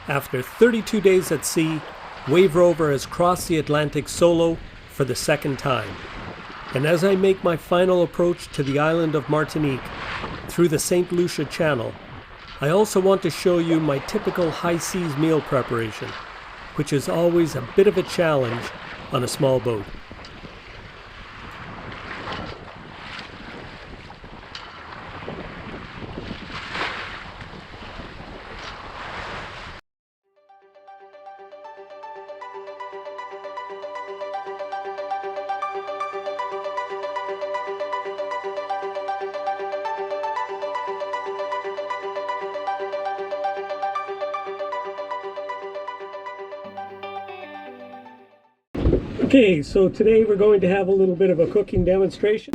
After 32 days at sea, Wave Rover has crossed the Atlantic solo for the second time. And as I make my final approach to the island of Martinique through the St. Lucia Channel, I also want to show you my typical high seas meal preparation, which is always a bit of a challenge on a small boat. Okay, so today we're going to have a little bit of a cooking demonstration.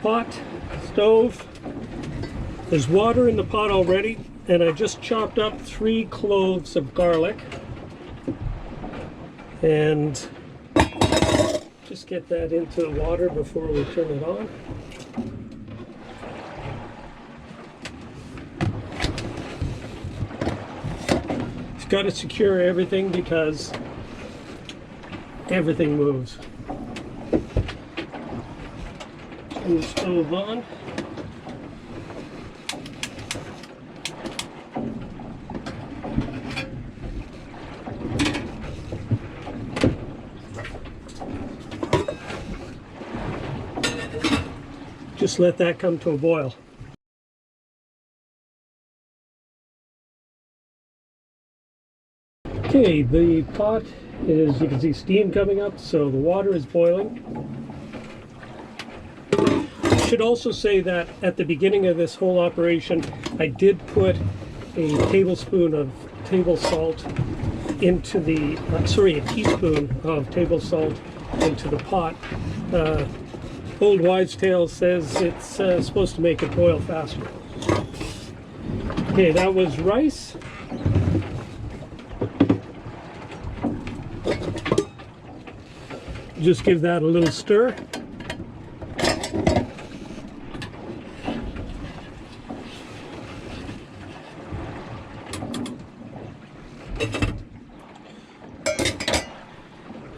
Pot, stove, there's water in the pot already, and I just chopped up 3 cloves of garlic. And just get that into the water before we turn it on. You've got to secure everything because everything moves. Turn the stove on. Just let that come to a boil. Okay, the pot is, you can see steam coming up, so the water is boiling. I should also say that at the beginning of this whole operation, I did put a tablespoon of table salt into the, a teaspoon of table salt into the pot. Old wives' tale says it's supposed to make it boil faster. Okay, that was rice. Just give that a little stir.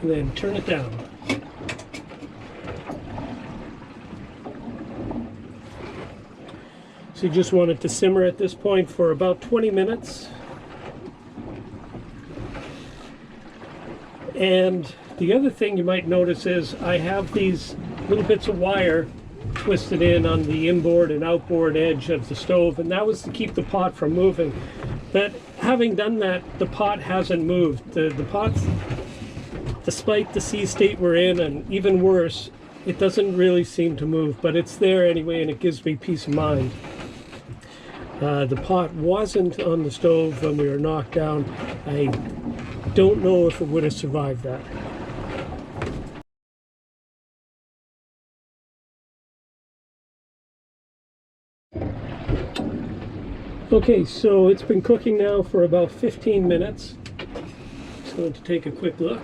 And then turn it down. So you just want it to simmer at this point for about 20 minutes. And the other thing you might notice is I have these little bits of wire twisted in on the inboard and outboard edge of the stove, and that was to keep the pot from moving. But having done that, the pot hasn't moved. The pot, despite the sea state we're in, and even worse, it doesn't really seem to move, but it's there anyway, and it gives me peace of mind. The pot wasn't on the stove when we were knocked down. I don't know if it would have survived that. Okay, so it's been cooking now for about 15 minutes. Just going to take a quick look.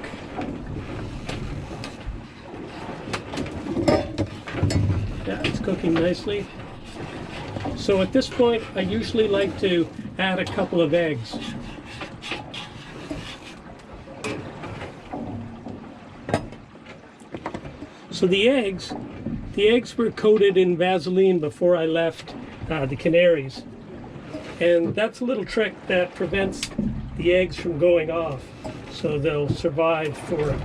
Yeah, it's cooking nicely. So at this point, I usually like to add a couple of eggs. So the eggs were coated in Vaseline before I left the Canaries. And that's a little trick that prevents the eggs from going off. So they'll survive for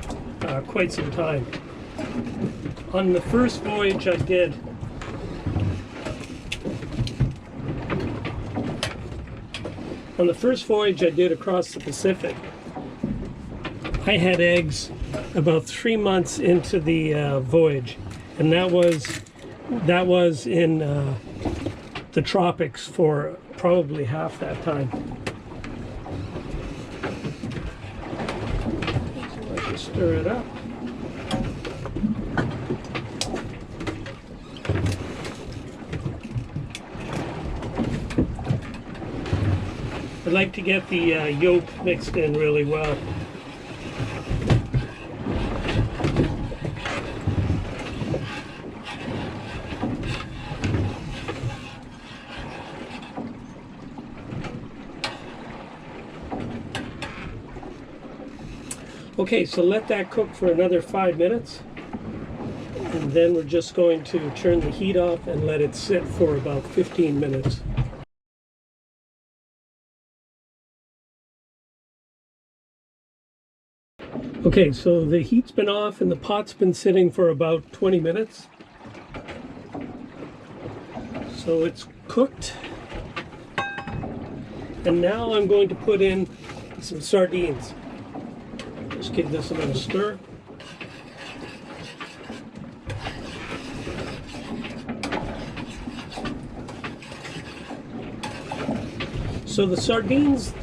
quite some time. On the first voyage I did, across the Pacific, I had eggs about 3 months into the voyage, and that was in the tropics for probably half that time. So I just stir it up. I like to get the yolk mixed in really well. Okay, so let that cook for another 5 minutes. And then we're just going to turn the heat off and let it sit for about 15 minutes. Okay, so the heat's been off and the pot's been sitting for about 20 minutes. So it's cooked. And now I'm going to put in some sardines. Just give this a little stir. So the sardines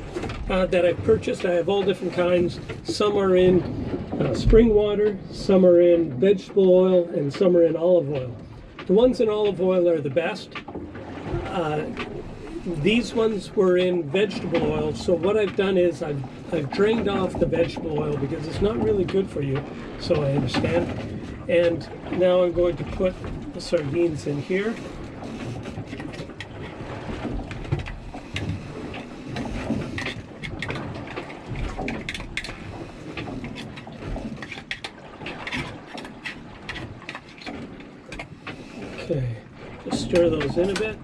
that I purchased, I have all different kinds. Some are in spring water, some are in vegetable oil, and some are in olive oil. The ones in olive oil are the best. These ones were in vegetable oil, so what I've done is I've drained off the vegetable oil because it's not really good for you, so I understand. And now I'm going to put the sardines in here. Okay, just stir those in a bit.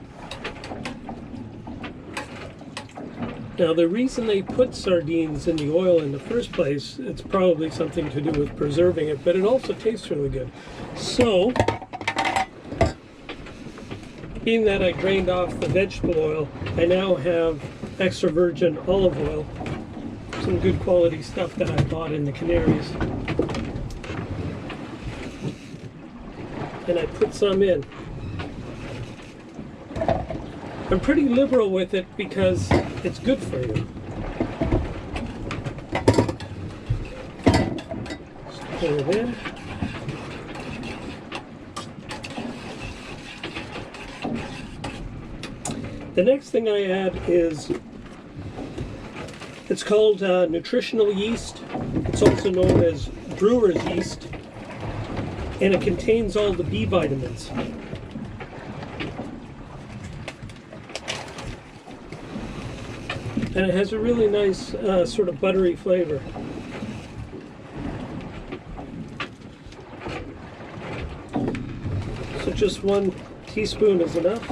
Now the reason they put sardines in the oil in the first place, it's probably something to do with preserving it, but it also tastes really good. So, being that I drained off the vegetable oil, I now have extra virgin olive oil, some good quality stuff that I bought in the Canaries. And I put some in. I'm pretty liberal with it because it's good for you. Just put it in. The next thing I add is, it's called nutritional yeast. It's also known as brewer's yeast, and it contains all the B vitamins. And it has a really nice sort of buttery flavor. So just 1 teaspoon is enough.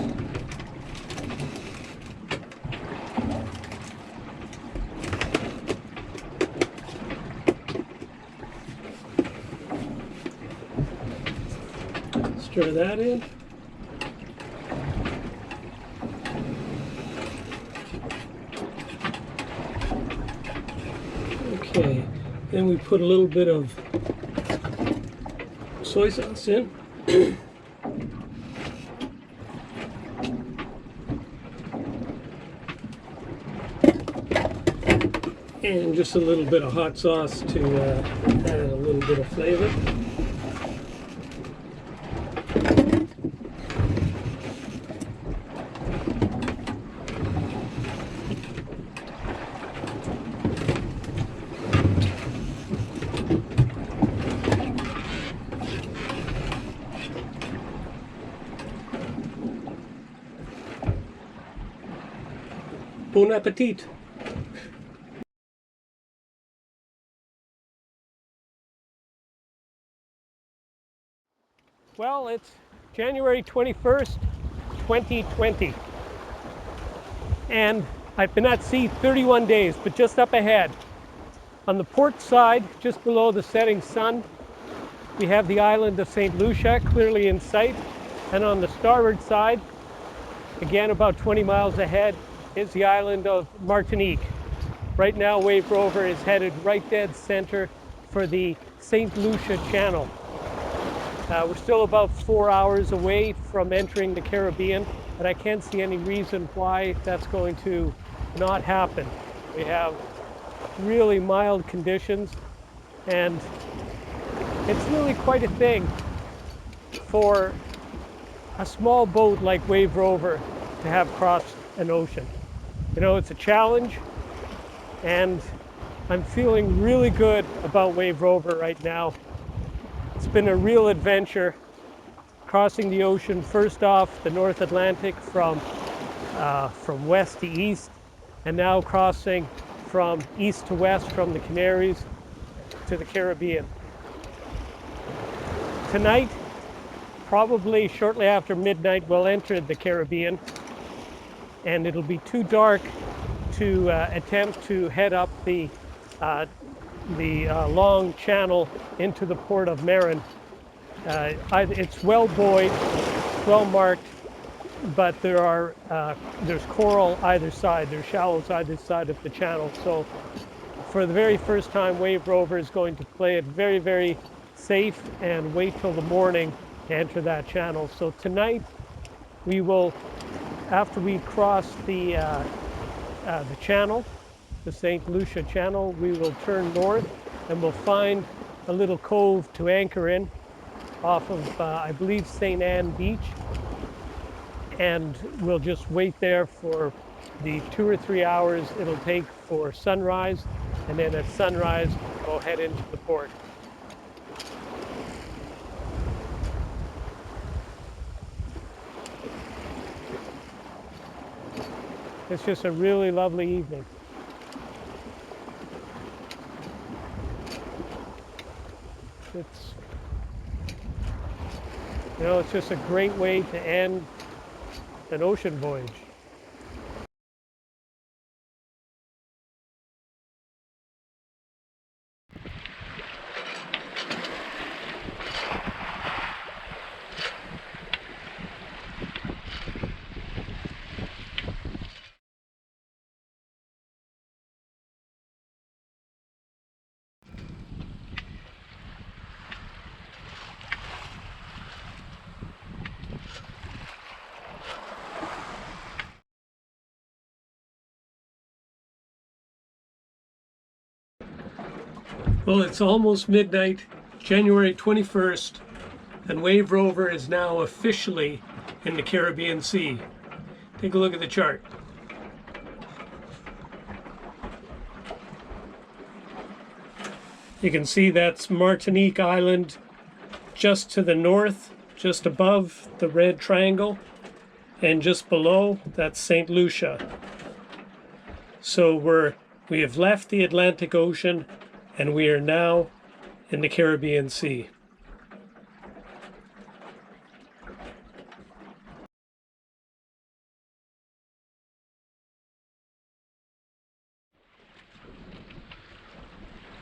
Stir that in. Okay, then we put a little bit of soy sauce in. And just a little bit of hot sauce to add a little bit of flavor. Bon appetit! Well, it's January 21st, 2020. And I've been at sea 31 days, but just up ahead, on the port side, just below the setting sun, we have the island of St. Lucia clearly in sight. And on the starboard side, again about 20 miles ahead, is the island of Martinique. Right now, Wave Rover is headed right dead center for the St. Lucia Channel. We're still about 4 hours away from entering the Caribbean, but I can't see any reason why that's going to not happen. We have really mild conditions, and it's really quite a thing for a small boat like Wave Rover to have crossed an ocean. You know, it's a challenge, and I'm feeling really good about Wave Rover right now. It's been a real adventure crossing the ocean, first off the North Atlantic from west to east, and now crossing from east to west from the Canaries. to the Caribbean. Tonight, probably shortly after midnight, we'll enter the Caribbean, and it'll be too dark to attempt to head up the long channel into the Port of Marin. It's well buoyed, well marked, but there's coral either side. There's shallows either side of the channel. So for the very first time, Wave Rover is going to play it very, very safe and wait till the morning to enter that channel. So tonight, we will, after we cross the channel, the St. Lucia channel, we will turn north and we'll find a little cove to anchor in off of, I believe, St. Anne Beach. And we'll just wait there for the 2 or 3 hours it'll take for sunrise, and then at sunrise we'll head into the port. It's just a really lovely evening. It's just a great way to end an ocean voyage. Well, it's almost midnight, January 21st, and Wave Rover is now officially in the Caribbean Sea. Take a look at the chart. You can see that's Martinique Island just to the north, just above the red triangle, and just below, that's St. Lucia. So we have left the Atlantic Ocean, and we are now in the Caribbean Sea.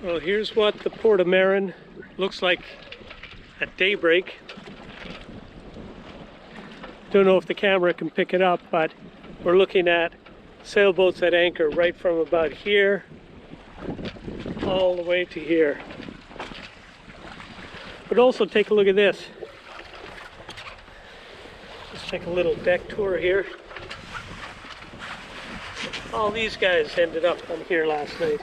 Well, here's what the Port of Marin looks like at daybreak. Don't know if the camera can pick it up, but we're looking at sailboats at anchor right from about here all the way to here. But also take a look at this. Let's take a little deck tour here. All these guys ended up on here last night.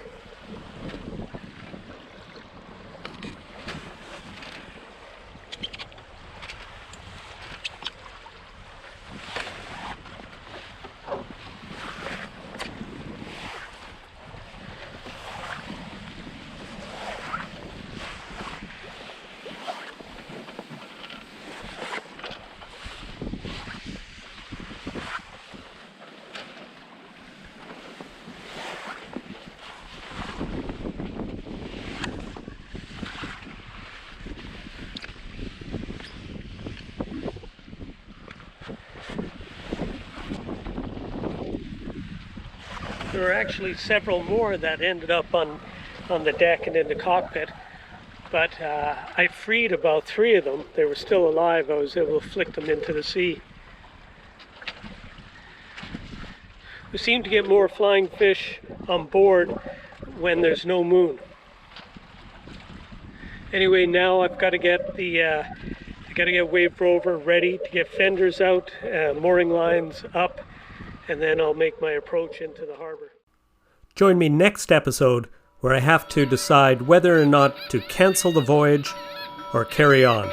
There were actually several more that ended up on the deck and in the cockpit, but I freed about 3 of them. They were still alive. I was able to flick them into the sea. We seem to get more flying fish on board when there's no moon. Anyway, now I've got to get Wave Rover ready to get fenders out, mooring lines up, and then I'll make my approach into the harbor. Join me next episode where I have to decide whether or not to cancel the voyage or carry on.